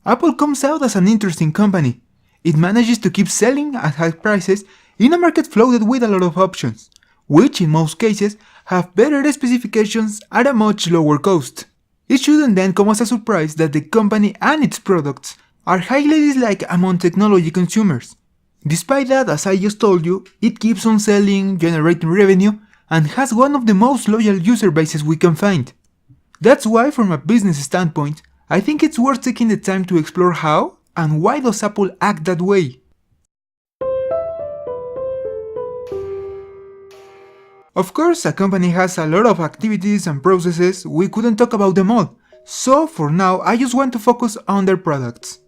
Apple comes out as an interesting company. It manages to keep selling at high prices in a market flooded with a lot of options, which in most cases have better specifications at a much lower cost. It shouldn't then come as a surprise that the company and its products are highly disliked among technology consumers. Despite that, as I just told you, it keeps on selling, generating revenue, and has one of the most loyal user bases we can find. That's why, from a business standpoint, I think it's worth taking the time to explore how and why does Apple act that way. Of course, a company has a lot of activities and processes, we couldn't talk about them all, so for now I just want to focus on their products.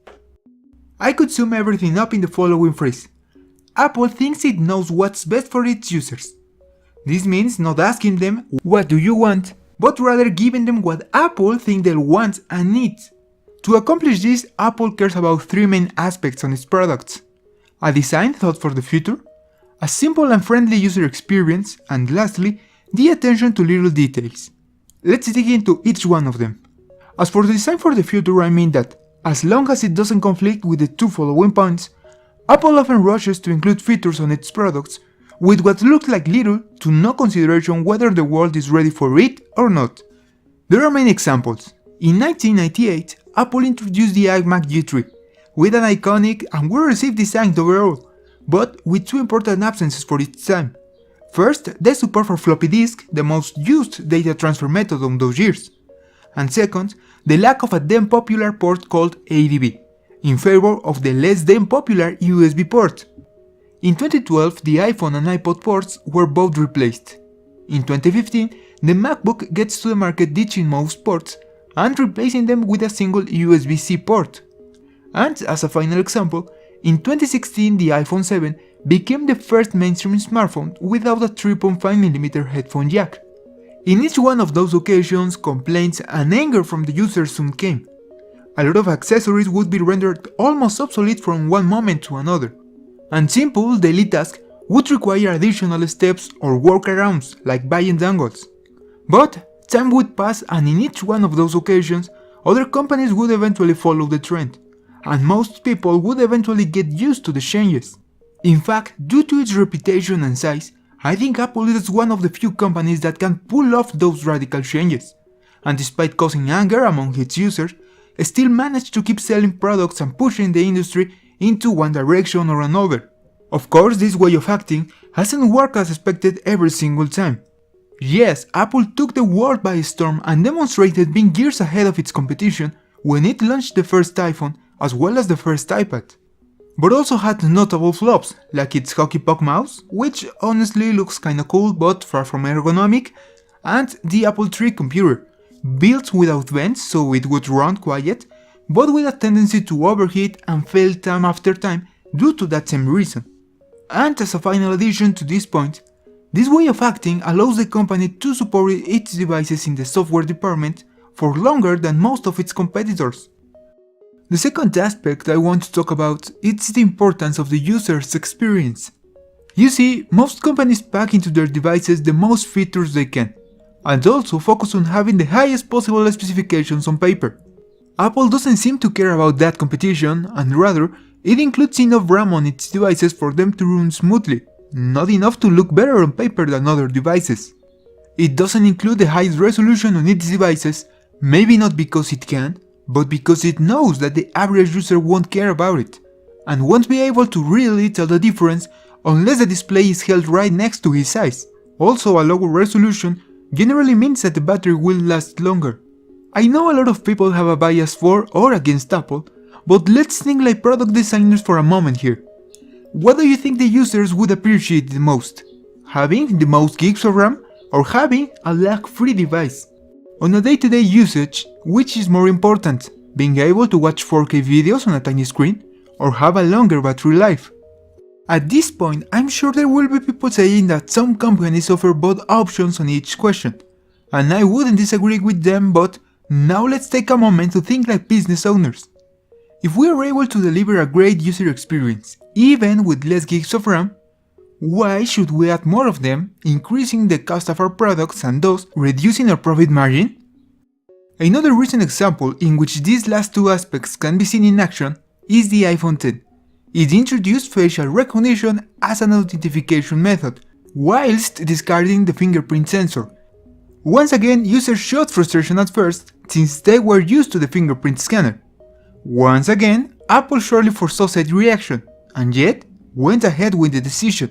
I could sum everything up in the following phrase: Apple thinks it knows what's best for its users. This means not asking them what do you want, but rather giving them what Apple thinks they'll want and need. To accomplish this, Apple cares about three main aspects on its products: a design thought for the future, a simple and friendly user experience, and lastly, the attention to little details. Let's dig into each one of them. As for the design for the future, I mean that, as long as it doesn't conflict with the two following points, Apple often rushes to include features on its products with what looks like little to no consideration whether the world is ready for it or not. There are many examples. In 1998, Apple introduced the iMac G3, with an iconic and well-received design overall, but with two important absences for its time. First, the support for floppy disk, the most used data transfer method on those years. And second, the lack of a then popular port called ADB, in favor of the less than popular USB port. In 2012, the iPhone and iPod ports were both replaced. In 2015, the MacBook gets to the market ditching most ports and replacing them with a single USB-C port. And as a final example, in 2016 the iPhone 7 became the first mainstream smartphone without a 3.5mm headphone jack. In each one of those occasions, complaints and anger from the users soon came. A lot of accessories would be rendered almost obsolete from one moment to another, and simple daily tasks would require additional steps or workarounds like buying dongles. But time would pass, and in each one of those occasions, other companies would eventually follow the trend, and most people would eventually get used to the changes. In fact, due to its reputation and size, I think Apple is one of the few companies that can pull off those radical changes, and despite causing anger among its users, still manage to keep selling products and pushing the industry into one direction or another. Of course, this way of acting hasn't worked as expected every single time. Yes, Apple took the world by storm and demonstrated being years ahead of its competition when it launched the first iPhone as well as the first iPad. But also had notable flops, like its hockey puck mouse, which honestly looks kinda cool but far from ergonomic, and the Apple III computer, built without vents so it would run quiet, but with a tendency to overheat and fail time after time due to that same reason. And as a final addition to this point, this way of acting allows the company to support its devices in the software department for longer than most of its competitors. The second aspect I want to talk about is the importance of the user's experience. You see, most companies pack into their devices the most features they can, and also focus on having the highest possible specifications on paper. Apple doesn't seem to care about that competition, and rather, it includes enough RAM on its devices for them to run smoothly, not enough to look better on paper than other devices. It doesn't include the highest resolution on its devices, maybe not because it can, but because it knows that the average user won't care about it, and won't be able to really tell the difference unless the display is held right next to his eyes. Also, a lower resolution generally means that the battery will last longer. I know a lot of people have a bias for or against Apple, but let's think like product designers for a moment here. What do you think the users would appreciate the most? Having the most gigs of RAM or having a lag-free device? On a day-to-day usage, which is more important, being able to watch 4K videos on a tiny screen or have a longer battery life? At this point, I'm sure there will be people saying that some companies offer both options on each question, and I wouldn't disagree with them, but now let's take a moment to think like business owners. If we are able to deliver a great user experience, even with less gigs of RAM, why should we add more of them, increasing the cost of our products and thus reducing our profit margin? Another recent example in which these last two aspects can be seen in action is the iPhone X. It introduced facial recognition as an authentication method, whilst discarding the fingerprint sensor. Once again, users showed frustration at first, since they were used to the fingerprint scanner. Once again, Apple surely foresaw said reaction, and yet went ahead with the decision.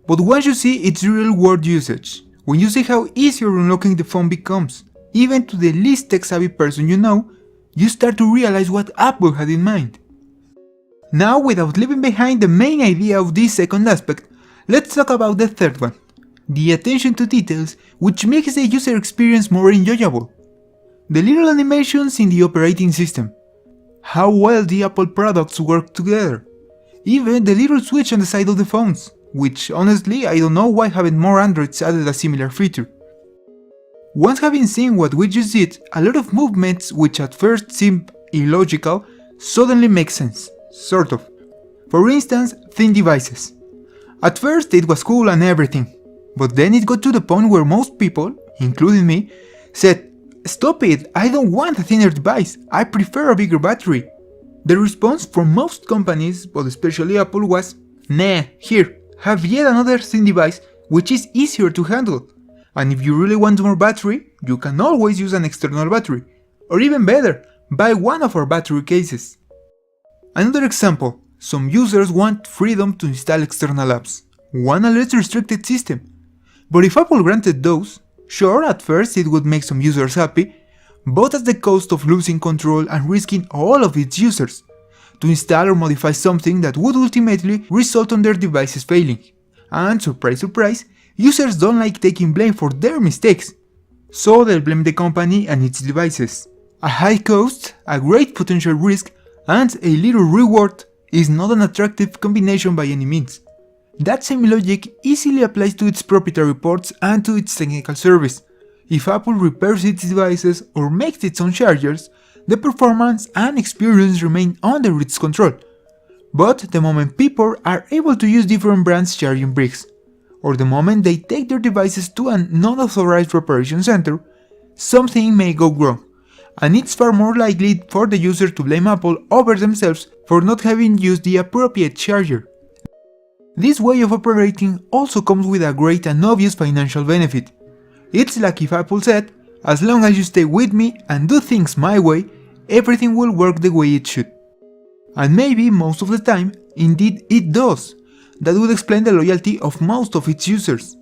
But once you see its real-world usage, when you see how easier unlocking the phone becomes, even to the least tech-savvy person you know, you start to realize what Apple had in mind. Now, without leaving behind the main idea of this second aspect, let's talk about the third one, the attention to details, which makes the user experience more enjoyable. The little animations in the operating system, how well the Apple products work together, even the little switch on the side of the phones, which honestly I don't know why haven't more Androids added a similar feature. Once having seen what we just did, a lot of movements which at first seemed illogical suddenly make sense, sort of. For instance, thin devices. At first it was cool and everything, but then it got to the point where most people, including me, said, "Stop it, I don't want a thinner device, I prefer a bigger battery." The response from most companies, but especially Apple, was, "Nah, here, have yet another thin device which is easier to handle. And if you really want more battery, you can always use an external battery. Or even better, buy one of our battery cases." Another example, some users want freedom to install external apps, want a less restricted system. But if Apple granted those, sure, at first it would make some users happy, but at the cost of losing control and risking all of its users to install or modify something that would ultimately result on their devices failing. And surprise surprise, users don't like taking blame for their mistakes, so they'll blame the company and its devices. A high cost, a great potential risk, and a little reward is not an attractive combination by any means. That same logic easily applies to its proprietary ports and to its technical service. If Apple repairs its devices or makes its own chargers, the performance and experience remain under its control. But the moment people are able to use different brands' charging bricks, or the moment they take their devices to a non-authorized reparation center, something may go wrong, and it's far more likely for the user to blame Apple over themselves for not having used the appropriate charger. This way of operating also comes with a great and obvious financial benefit. It's like if Apple said, "As long as you stay with me and do things my way, everything will work the way it should." And maybe most of the time, indeed it does. That would explain the loyalty of most of its users.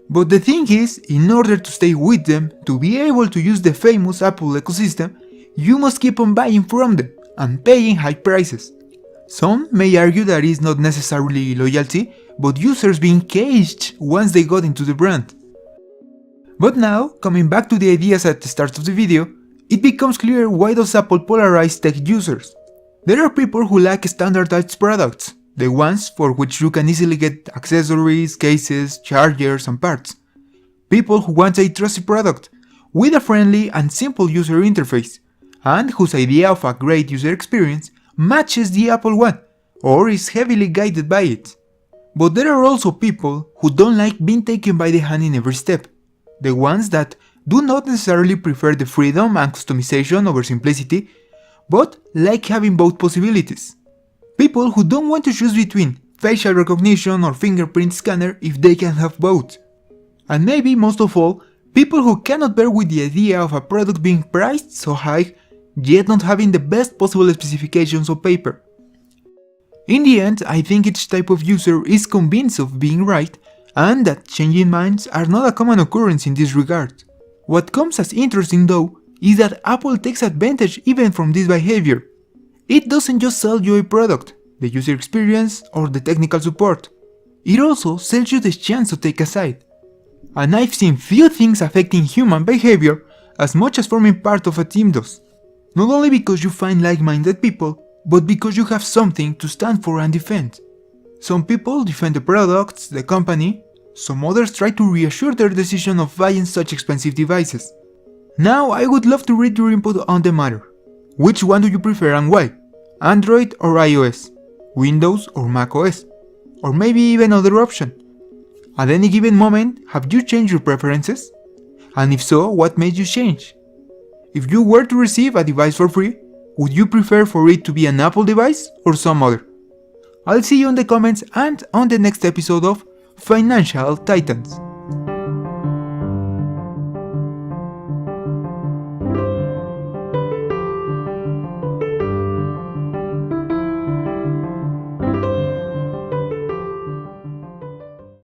But the thing is, in order to stay with them, to be able to use the famous Apple ecosystem, you must keep on buying from them and paying high prices. Some may argue that it's not necessarily loyalty, but users being caged once they got into the brand. But now, coming back to the ideas at the start of the video, it becomes clear why does Apple polarize tech users. There are people who like standardized products, the ones for which you can easily get accessories, cases, chargers, and parts. People who want a trusted product, with a friendly and simple user interface, and whose idea of a great user experience matches the Apple one, or is heavily guided by it. But there are also people who don't like being taken by the hand in every step, the ones that do not necessarily prefer the freedom and customization over simplicity, but like having both possibilities. People who don't want to choose between facial recognition or fingerprint scanner if they can have both. And maybe most of all, people who cannot bear with the idea of a product being priced so high, yet not having the best possible specifications on paper. In the end, I think each type of user is convinced of being right, and that changing minds are not a common occurrence in this regard. What comes as interesting though, is that Apple takes advantage even from this behavior. It doesn't just sell you a product, the user experience, or the technical support. It also sells you the chance to take a side. And I've seen few things affecting human behavior as much as forming part of a team does. Not only because you find like-minded people, but because you have something to stand for and defend. Some people defend the products, the company, some others try to reassure their decision of buying such expensive devices. Now I would love to read your input on the matter. Which one do you prefer and why? Android or iOS? Windows or macOS? Or maybe even other option? At any given moment, have you changed your preferences? And if so, what made you change? If you were to receive a device for free, would you prefer for it to be an Apple device or some other? I'll see you in the comments and on the next episode of Financial Titans.